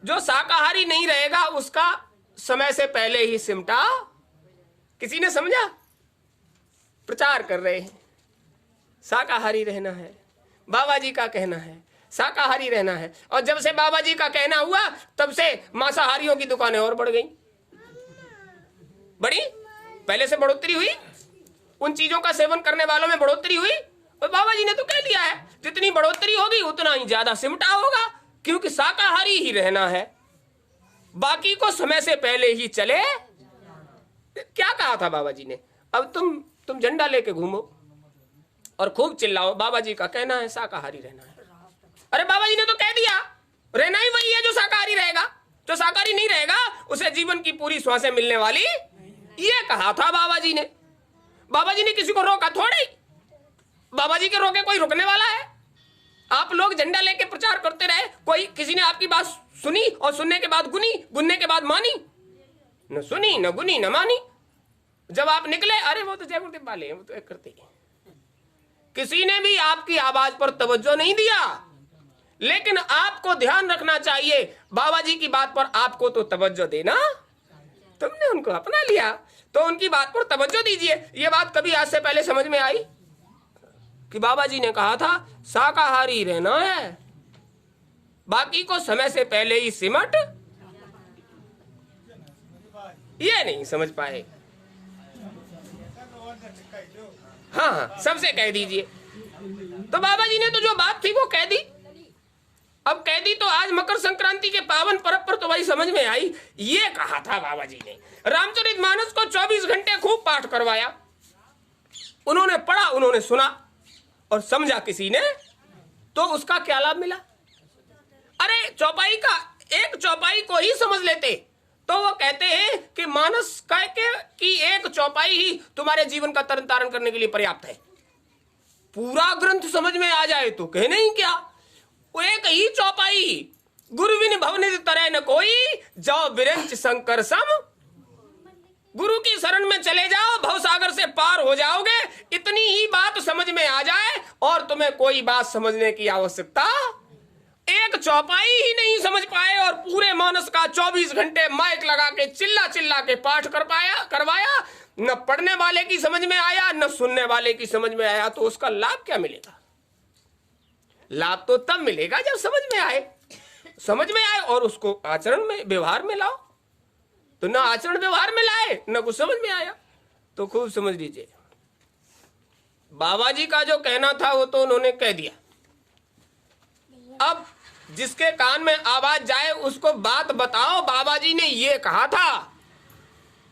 जो शाकाहारी नहीं रहेगा उसका समय से पहले ही सिमटा। किसी ने समझा? प्रचार कर रहे हैं शाकाहारी रहना है, बाबा जी का कहना है शाकाहारी रहना है, और जब से बाबा जी का कहना हुआ तब से मांसाहारियों की दुकानें और बढ़ गई। बढ़ी, पहले से बढ़ोतरी हुई, उन चीजों का सेवन करने वालों में बढ़ोतरी हुई, और बाबा जी ने तो कह दिया है जितनी बढ़ोतरी होगी उतना ही ज्यादा सिमटा होगा, क्योंकि शाकाहारी ही रहना है, बाकी को समय से पहले ही चले। क्या कहा था बाबा जी ने? अब तुम झंडा लेके घूमो और खूब चिल्लाओ, बाबा जी का कहना है शाकाहारी रहना है। अरे बाबा जी ने तो कह दिया, रहना ही वही है जो शाकाहारी रहेगा, जो शाकाहारी नहीं रहेगा उसे जीवन की पूरी श्वासें मिलने वाली, ये कहा था बाबा जी ने। बाबा जी ने किसी को रोका थोड़ी, बाबा जी के रोके कोई रुकने वाला है? आप लोग झंडा लेके प्रचार करते रहे, कोई किसी ने आपकी बात सुनी और सुनने के बाद गुनी, गुनने के बाद मानी? न सुनी न गुनी न मानी। जब आप निकले, अरे वो तो जय गुरुदेव वाले हैं, वो तो करते हैं। किसी ने भी आपकी आवाज पर तवज्जो नहीं दिया, लेकिन आपको ध्यान रखना चाहिए बाबा जी की बात पर आपको तो तवज्जो देना। तुमने उनको अपना लिया तो उनकी बात पर तवज्जो दीजिए। ये बात कभी आज से पहले समझ में आई कि बाबा जी ने कहा था शाकाहारी रहना है, बाकी को समय से पहले ही सिमट? ये नहीं समझ पाए। हाँ, सबसे कह दीजिए। तो बाबा जी ने तो जो बात थी वो कह दी। अब कह दी तो आज मकर संक्रांति के पावन पर्व पर तो भाई समझ में आई। ये कहा था बाबा जी ने। रामचरितमानस को 24 घंटे खूब पाठ करवाया, उन्होंने पढ़ा, उन्होंने सुना और समझा किसी ने, तो उसका क्या लाभ मिला? अरे चौपाई का एक चौपाई को ही समझ लेते तो वो कहते हैं कि मानस कह के कि एक चौपाई ही तुम्हारे जीवन का तरन तारण करने के लिए पर्याप्त है। पूरा ग्रंथ समझ में आ जाए तो कहने ही क्या, वो एक ही चौपाई, गुरु बिन भवनिधि तरह न कोई, जाओ बिरंच शंकर सम। गुरु की शरण में चले जाओ, भवसागर से पार हो जाओगे। इतनी ही बात समझ में आ जाए और तुम्हें कोई बात समझने की आवश्यकता। एक चौपाई ही नहीं समझ पाए और पूरे मानस का 24 घंटे माइक लगा के चिल्ला चिल्ला के पाठ करवाया। न पढ़ने वाले की समझ में आया, न सुनने वाले की समझ में आया, तो उसका लाभ क्या मिलेगा? लाभ तो तब मिलेगा जब समझ में आए और उसको आचरण में व्यवहार में लाओ। तो ना आचरण व्यवहार में लाए, न कुछ समझ में आया। तो खूब समझ लीजिए, बाबा जी का जो कहना था वो तो उन्होंने कह दिया। अब जिसके कान में आवाज जाए उसको बात बताओ। बाबा जी ने ये कहा था,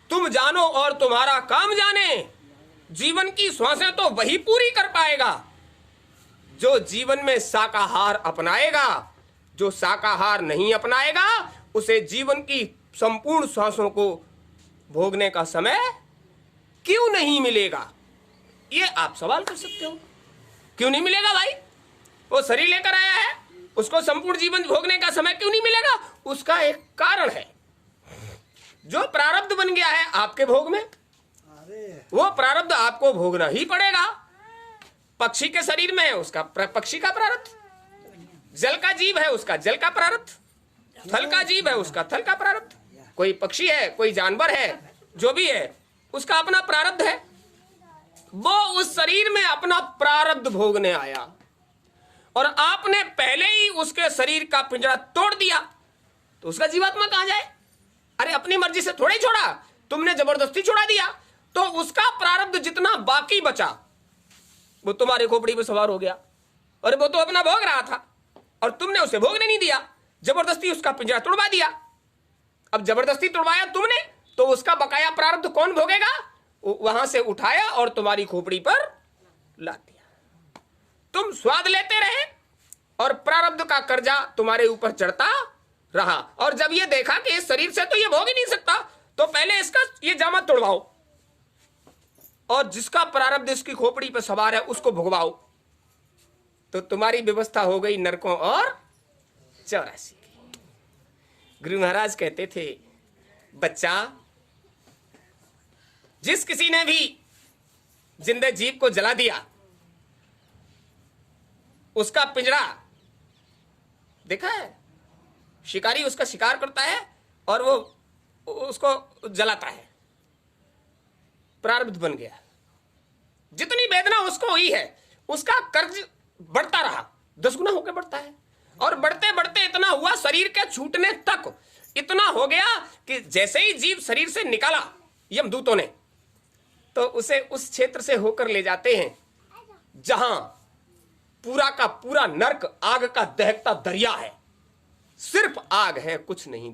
तुम जानो और तुम्हारा काम जाने। जीवन की श्वासें तो वही पूरी कर पाएगा जो जीवन में शाकाहार अपनाएगा। जो शाकाहार नहीं अपनाएगा उसे जीवन की संपूर्ण श्वासों को भोगने का समय क्यों नहीं मिलेगा? ये आप सवाल कर सकते हो। क्यों नहीं मिलेगा भाई? वो शरीर लेकर आया है, उसको संपूर्ण जीवन भोगने का समय क्यों नहीं मिलेगा? उसका एक कारण है, जो प्रारब्ध बन गया है आपके भोग में, वो प्रारब्ध आपको भोगना ही पड़ेगा। पक्षी के शरीर में है उसका पक्षी का प्रारब्ध, जल का जीव है उसका जल का प्रारब्ध, थल का जीव है उसका थल का प्रारब्ध। कोई पक्षी है, कोई जानवर है, जो भी है उसका अपना प्रारब्ध है। वो उस शरीर में अपना प्रारब्ध भोगने आया और आपने पहले ही उसके शरीर का पिंजरा तोड़ दिया, तो उसका जीवात्मा कहां जाए? अरे अपनी मर्जी से थोड़ा ही छोड़ा, तुमने जबरदस्ती छोड़ा दिया, तो उसका प्रारब्ध जितना बाकी बचा वो तुम्हारे खोपड़ी पे सवार हो गया। अरे वो तो अपना भोग रहा था और तुमने उसे भोगने नहीं दिया, जबरदस्ती उसका पिंजरा तोड़वा दिया। अब जबरदस्ती तोड़वाया तुमने, तो उसका बकाया प्रारब्ध कौन भोगेगा? वहां से उठाया और तुम्हारी खोपड़ी पर ला दिया। तुम स्वाद लेते रहे और प्रारब्ध का कर्जा तुम्हारे ऊपर चढ़ता रहा। और जब ये देखा कि इस शरीर से तो ये भोग ही नहीं सकता, तो पहले इसका ये जामा तोड़वाओ और जिसका प्रारब्ध इसकी खोपड़ी पर सवार है उसको भुगवाओ। तो तुम्हारी व्यवस्था हो गई नरकों और 84 की। गुरु महाराज कहते थे, बच्चा, जिस किसी ने भी जिंदे जीव को जला दिया उसका पिंजरा देखा है, शिकारी उसका शिकार करता है और वो उसको जलाता है। प्रारब्ध बन गया। जितनी वेदना उसको हुई है उसका कर्ज बढ़ता रहा, 10 गुना होकर बढ़ता है। और बढ़ते बढ़ते इतना हुआ शरीर के छूटने तक इतना हो गया कि जैसे ही जीव शरीर से निकाला यमदूतों ने, तो उसे उस क्षेत्र से होकर ले जाते हैं जहां पूरा का पूरा नर्क, आग का दहकता दरिया है। सिर्फ आग है, कुछ नहीं